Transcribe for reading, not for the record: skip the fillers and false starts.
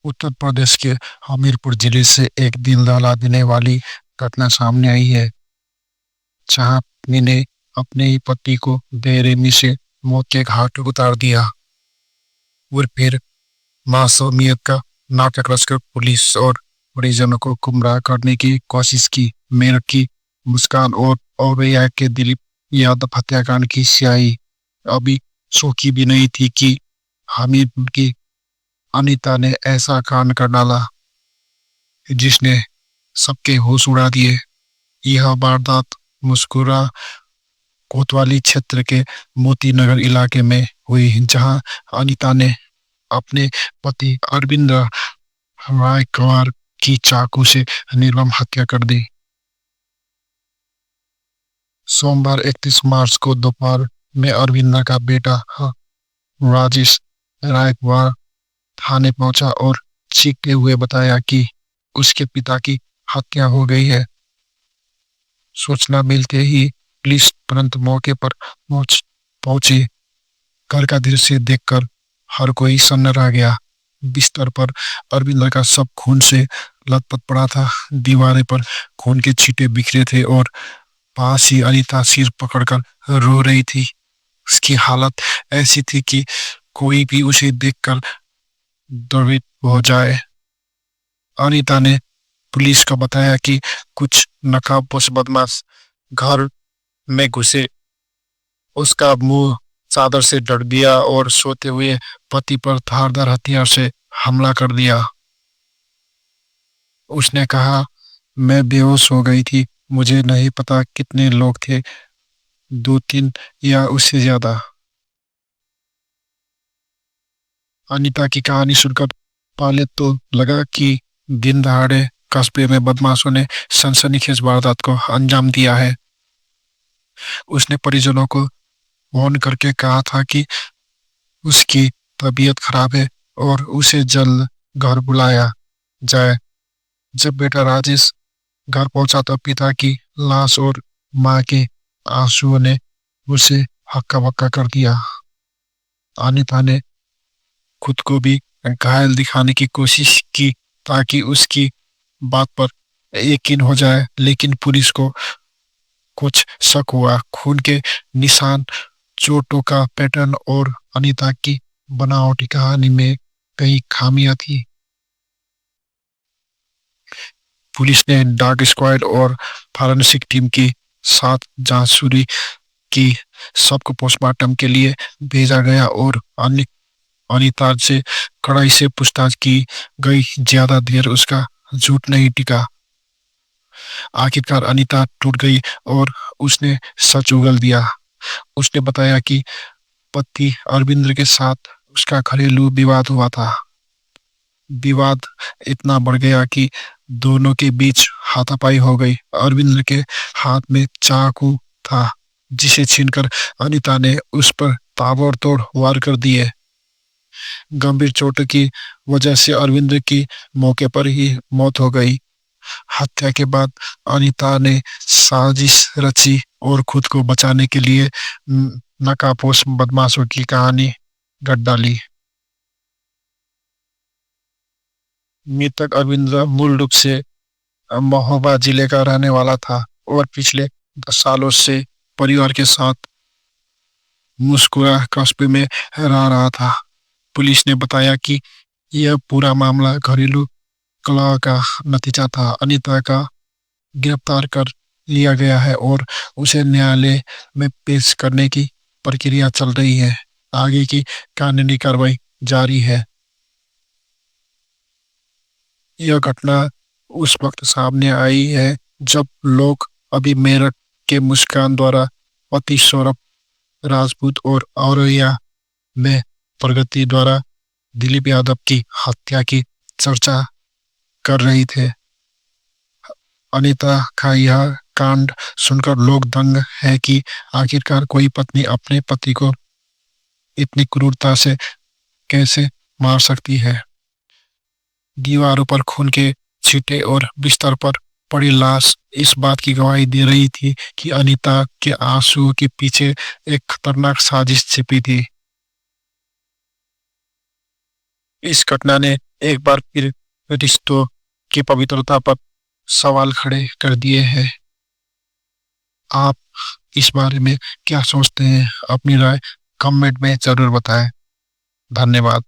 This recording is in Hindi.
उत्तर प्रदेश के हमीरपुर जिले से एक दिल दहला देने वाली घटना सामने आई है, जहां पत्नी ने अपने ही पति को बेरहमी से मौत के घाट उतार दिया और फिर मासूमियत का नाटक रचकर पुलिस और परिजनों को गुमराह करने की कोशिश की। मेरठ की मुस्कान और औरैया के दिलीप यादव हत्याकांड की स्याही अभी सूखी भी नहीं थी कि हमीरपुर की अनीता ने ऐसा कांड कर डाला जिसने सबके होश उड़ा दिए। यह वारदात मुस्कुरा कोतवाली क्षेत्र के मोती नगर इलाके में हुई, जहां अनीता ने अपने पति अरविंद रायकवार की चाकू से निर्मम हत्या कर दी। सोमवार 31 मार्च को दोपहर में अरविंदा का बेटा राजेश रायकवार थाने पहुंचा और चीखते हुए बताया कि उसके पिता की हत्या हो गई है। सूचना मिलते ही पुलिस तुरंत मौके पर पहुंची। घर का दृश्य देखकर हर कोई सन्नर गया। बिस्तर पर अरविंद का सब खून से लथपथ पड़ा था। दीवारें पर खून के छींटे बिखरे थे और पास ही अनीता सिर पकड़कर रो रही थी। उसकी हालत ऐसी थी कि कोई भी उसे देखकर द्रवित हो जाए। अनीता ने पुलिस को बताया कि कुछ नकाबपोश बदमाश घर में घुसे, उसका मुंह चादर से ढक दिया और सोते हुए पति पर धारदार हथियार से हमला कर दिया। उसने कहा, मैं बेहोश हो गई थी, मुझे नहीं पता कितने लोग थे, 2-3 या उससे ज्यादा। अनीता की कहानी सुनकर पहले तो लगा कि दिन दहाड़े कस्बे में बदमाशों ने सनसनीखेज वारदात को अंजाम दिया है। उसने परिजनों को फोन करके कहा था कि उसकी तबीयत खराब है और उसे जल्द घर बुलाया जाए। जब बेटा राजेश घर पहुंचा तो पिता की लाश और मां के आंसुओं ने उसे हक्का बक्का कर दिया। अनीता ने खुद को भी घायल दिखाने की कोशिश की ताकि उसकी बात पर यकीन हो जाए, लेकिन पुलिस को कुछ शक हुआ। खून के निशान, चोटों का पैटर्न और अनीता की बनावटी कहानी में कई खामियां थी। पुलिस ने डॉग स्क्वाड और फॉरेंसिक टीम के साथ जांच शुरू की। सबको पोस्टमार्टम के लिए भेजा गया और अनीता से कड़ाई से पूछताछ की गई। ज्यादा देर उसका झूठ नहीं टिका। आखिरकार अनीता टूट गई और उसने सच उगल दिया। उसने बताया कि पति अरविंद के साथ उसका घरेलू विवाद हुआ था। विवाद इतना बढ़ गया कि दोनों के बीच हाथापाई हो गई। अरविंद के हाथ में चाकू था, जिसे छीनकर अनीता ने उस पर ताबड़तोड़ वार कर दिए। गंभीर चोट की वजह से अरविंद की मौके पर ही मौत हो गई। हत्या के बाद अनीता ने साजिश रची और खुद को बचाने के लिए नकाबपोश बदमाशों की कहानी गढ़ डाली। मृतक अरविंद मूल रूप से महोबा जिले का रहने वाला था और पिछले 10 सालों से परिवार के साथ मुस्कुरा कस्बे में रह रहा था। पुलिस ने बताया कि यह पूरा मामला घरेलू कलह का नतीजा था। अनीता का गिरफ्तार कर लिया गया है और उसे न्यायालय में पेश करने की प्रक्रिया चल रही है। आगे की कानूनी कार्रवाई जारी है। यह घटना उस वक्त सामने आई है जब लोग अभी मेरठ के मुस्कान द्वारा पति सौरभ राजपूत और औरैया में प्रगति द्वारा दिलीप यादव की हत्या की चर्चा कर रही थे। अनीता का यह कांड सुनकर लोग दंग है कि आखिरकार कोई पत्नी अपने पति को इतनी क्रूरता से कैसे मार सकती है। दीवारों पर खून के छींटे और बिस्तर पर पड़ी लाश इस बात की गवाही दे रही थी कि अनीता के आंसुओं के पीछे एक खतरनाक साजिश छिपी थी। इस घटना ने एक बार फिर रिश्तों की पवित्रता पर सवाल खड़े कर दिए हैं। आप इस बारे में क्या सोचते हैं? अपनी राय कमेंट में जरूर बताएं। धन्यवाद।